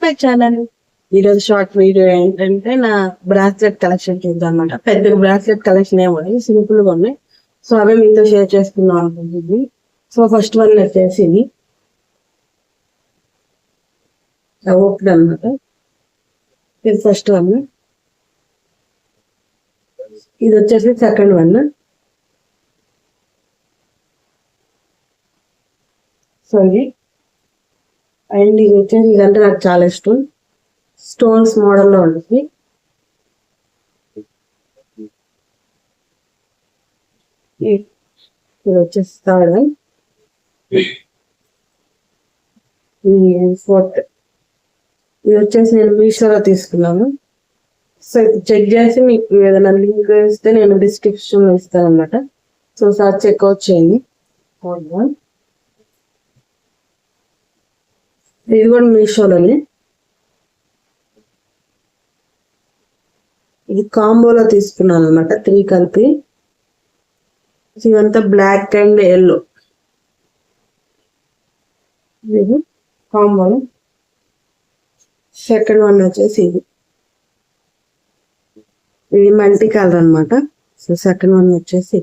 My channel. ఈరోజు short video ఏంటంటే నా బ్రాస్లెట్ కలెక్షన్ చూద్దాం అనమాట. పెద్దగా బ్రాస్లెట్ కలెక్షన్ ఏమి సింపుల్ గా ఉన్నాయి. సో అవే మీతో షేర్ చేసుకుందాం అనుకుంటుంది. సో ఫస్ట్ వన్ వచ్చేసి ఇది ఓపెన్ అనమాట. ఇది ఫస్ట్ వన్. ఇది వచ్చేసి సెకండ్ వన్. సో ఇది అండ్ ఇది వచ్చేసి ఇదంటే నాకు చాలా ఇష్టం. స్టోన్స్ మోడల్లో ఉంటుంది. ఇది వచ్చేసి థర్డ్ వన్. ఫోర్త్ ఇది వచ్చేసి నేను మీషోలో తీసుకున్నాను. సో ఇది చెక్ చేసి మీకు ఏదైనా లింక్ ఇస్తే నేను డిస్క్రిప్షన్ ఇస్తాను అనమాట. సో సార్ చెక్అవుట్ చేయండి. Fourth one. ఇది కూడా మీషోలోనే. ఇది కాంబోలో తీసుకున్నాను అనమాట, 3 కలిపి. ఇవంతా బ్లాక్ అండ్ ఎల్లో. ఇది కాంబోలో. సెకండ్ వన్ వచ్చేసి ఇది మల్టీ కలర్ అనమాట. సో సెకండ్ వన్ వచ్చేసి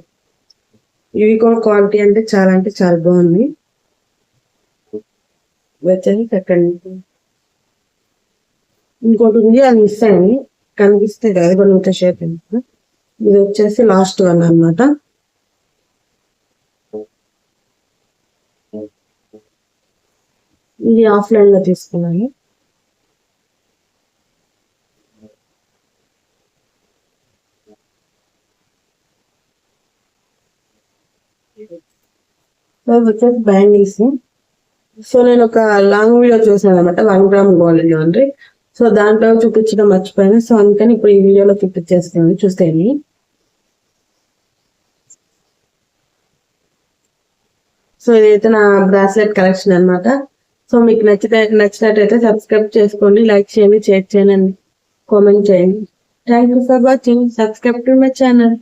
ఇవి కూడా క్వాలిటీ అంటే చాలా బాగుంది. వచ్చేసి సెకండ్. ఇంకోటి ఉంది, అది మిస్ అయింది, కనిపిస్తే అది కూడా మీతో షేర్ చేస్తాను. ఇది వచ్చేసి లాస్ట్ వన్ అనమాట. ఇది ఆఫ్లైన్ లో తీసుకున్నాను. వచ్చేసి బ్యాంగిల్స్. సో నేను ఒక లాంగ్ వీడియో చూసాను అనమాట, 1 గ్రామ్ గోల్డ్ జ్యువెలరీ. సో దాంట్లో చూపించడం మర్చిపోయాను. సో అందుకని ఇప్పుడు ఈ వీడియోలో చూపించేస్తాను, చూస్తేని. సో ఇదైతే నా బ్రాస్లెట్ కలెక్షన్ అనమాట. సో మీకు నచ్చినట్టయితే సబ్స్క్రైబ్ చేసుకోండి, లైక్ చేయండి, షేర్ చేయండి, కామెంట్ చేయండి. Thank you for watching. Subscribe to my channel.